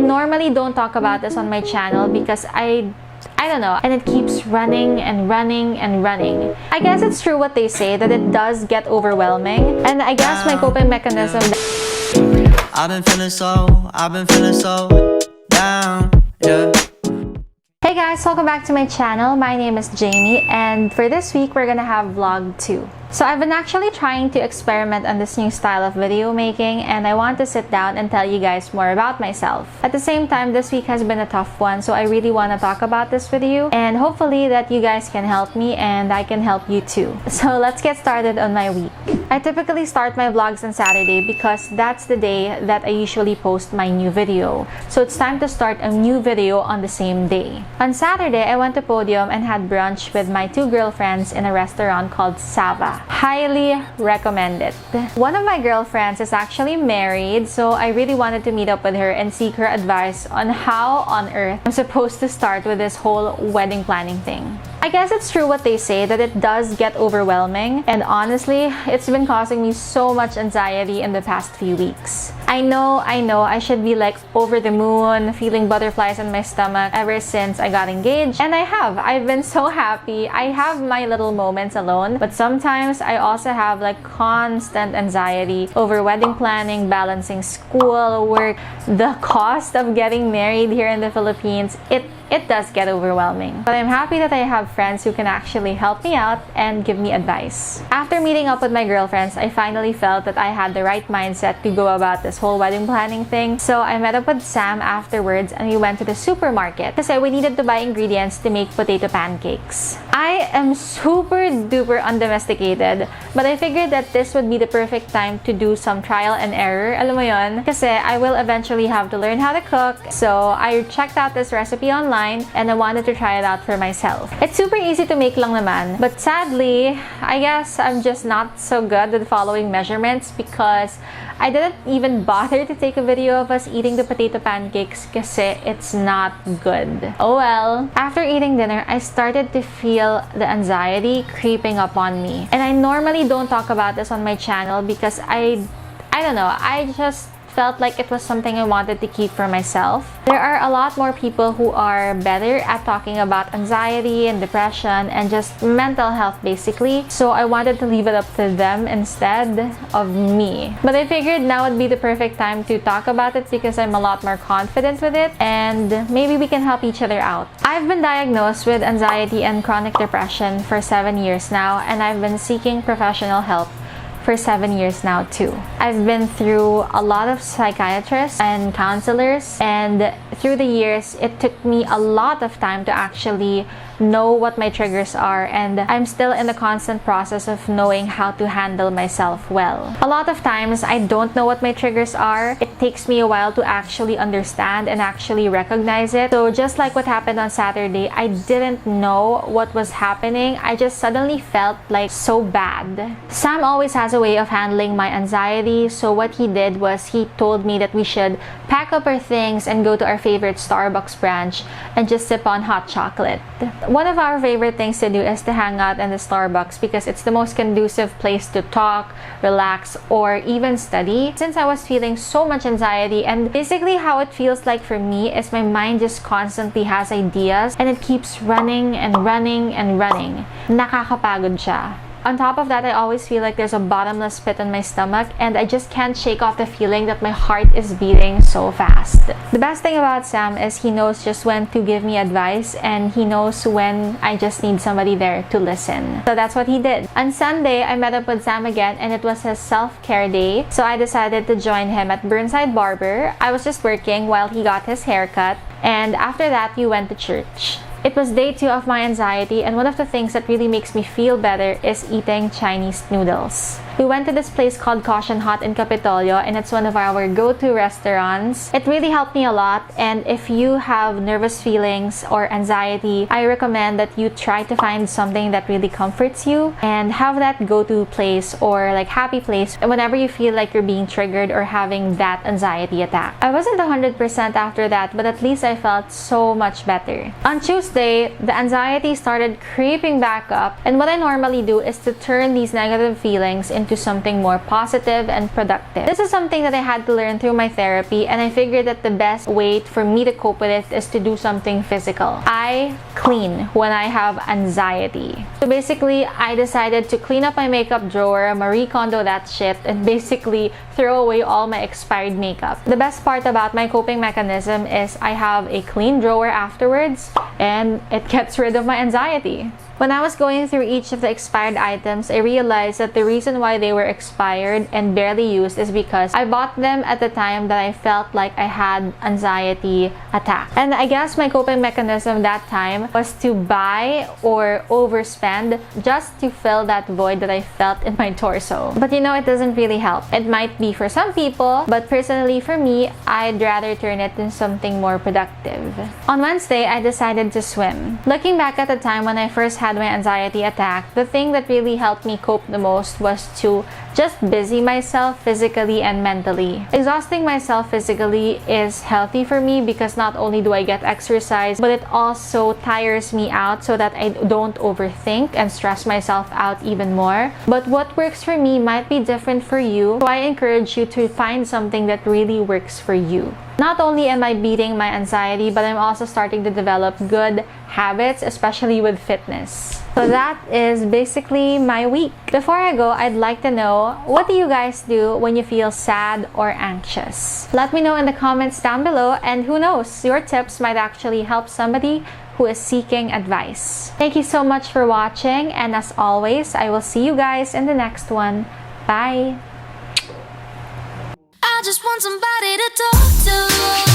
normally don't talk about this on my channel because I don't know, and it keeps running and running and running. I guess it's true what they say, that it does get overwhelming, and I guess my coping mechanism. I've been feeling so down, yeah. Hey guys, welcome back to my channel. My name is Jamie, and for this week we're gonna have vlog 2. So I've been actually trying to experiment on this new style of video making, and I want to sit down and tell you guys more about myself. At the same time, this week has been a tough one, so I really want to talk about this with you, and hopefully that you guys can help me and I can help you too. So let's get started on my week. I typically start my vlogs on Saturday because that's the day that I usually post my new video. So it's time to start a new video on the same day. On Saturday, I went to Podium and had brunch with my 2 girlfriends in a restaurant called Sava. Highly recommend it. One of my girlfriends is actually married, so I really wanted to meet up with her and seek her advice on how on earth I'm supposed to start with this whole wedding planning thing. I guess it's true what they say, that it does get overwhelming, and honestly, it's been causing me so much anxiety in the past few weeks. I know, I should be like over the moon, feeling butterflies in my stomach ever since I got engaged, and I've been so happy. I have my little moments alone, but sometimes I also have like constant anxiety over wedding planning, balancing school, work, the cost of getting married here in the Philippines. It does get overwhelming. But I'm happy that I have friends who can actually help me out and give me advice. After meeting up with my girlfriends, I finally felt that I had the right mindset to go about this whole wedding planning thing. So I met up with Sam afterwards and we went to the supermarket kasi we needed to buy ingredients to make potato pancakes. I am super duper undomesticated, but I figured that this would be the perfect time to do some trial and error. Alam mo yon? Kasi I will eventually have to learn how to cook. So I checked out this recipe online and I wanted to try it out for myself. It's super easy to make lang naman, but sadly, I guess I'm just not so good with following measurements because I didn't even bother to take a video of us eating the potato pancakes kasi it's not good. Oh well. After eating dinner, I started to feel the anxiety creeping up on me. And I normally don't talk about this on my channel because I don't know, I just felt like it was something I wanted to keep for myself. There are a lot more people who are better at talking about anxiety and depression and just mental health basically, so I wanted to leave it up to them instead of me. But I figured now would be the perfect time to talk about it because I'm a lot more confident with it and maybe we can help each other out. I've been diagnosed with anxiety and chronic depression for 7 years now, and I've been seeking professional help for 7 years now too. I've been through a lot of psychiatrists and counselors, and through the years it took me a lot of time to actually know what my triggers are, and I'm still in the constant process of knowing how to handle myself well. A lot of times I don't know what my triggers are. It takes me a while to actually understand and actually recognize it. So just like what happened on Saturday, I didn't know what was happening. I just suddenly felt like so bad. Sam always has a way of handling my anxiety, so what he did was he told me that we should pack up our things and go to our favorite Starbucks branch and just sip on hot chocolate. One of our favorite things to do is to hang out in the Starbucks because it's the most conducive place to talk, relax, or even study. Since I was feeling so much anxiety, and basically how it feels like for me is my mind just constantly has ideas and it keeps running and running and running. Nakakapagod siya. On top of that, I always feel like there's a bottomless pit in my stomach and I just can't shake off the feeling that my heart is beating so fast. The best thing about Sam is he knows just when to give me advice and he knows when I just need somebody there to listen. So that's what he did. On Sunday, I met up with Sam again and it was his self-care day. So I decided to join him at Burnside Barber. I was just working while he got his haircut, and after that, we went to church. It was day 2 of my anxiety, and one of the things that really makes me feel better is eating Chinese noodles. We went to this place called Caution Hot in Capitolio, and it's one of our go-to restaurants. It really helped me a lot, and if you have nervous feelings or anxiety, I recommend that you try to find something that really comforts you and have that go-to place or like happy place whenever you feel like you're being triggered or having that anxiety attack. I wasn't 100% after that, but at least I felt so much better. On Tuesday, the anxiety started creeping back up, and what I normally do is to turn these negative feelings into into something more positive and productive. This is something that I had to learn through my therapy, and I figured that the best way for me to cope with it is to do something physical. I clean when I have anxiety. So basically, I decided to clean up my makeup drawer, Marie Kondo that shit, and basically throw away all my expired makeup. The best part about my coping mechanism is I have a clean drawer afterwards, and it gets rid of my anxiety. When I was going through each of the expired items, I realized that the reason why they were expired and barely used is because I bought them at the time that I felt like I had anxiety attack. And I guess my coping mechanism that time was to buy or overspend just to fill that void that I felt in my torso. But you know, it doesn't really help. It might be for some people, but personally for me, I'd rather turn it into something more productive. On Wednesday, I decided to swim. Looking back at the time when I first had my anxiety attack, the thing that really helped me cope the most was to just busy myself physically and mentally. Exhausting myself physically is healthy for me because not only do I get exercise, but it also tires me out so that I don't overthink and stress myself out even more. But what works for me might be different for you, so I encourage you to find something that really works for you. Not only am I beating my anxiety, but I'm also starting to develop good habits, especially with fitness. So that is basically my week. Before I go, I'd like to know, what do you guys do when you feel sad or anxious? Let me know in the comments down below, and who knows, your tips might actually help somebody who is seeking advice. Thank you so much for watching, and as always, I will see you guys in the next one. Bye! I just want somebody to talk to.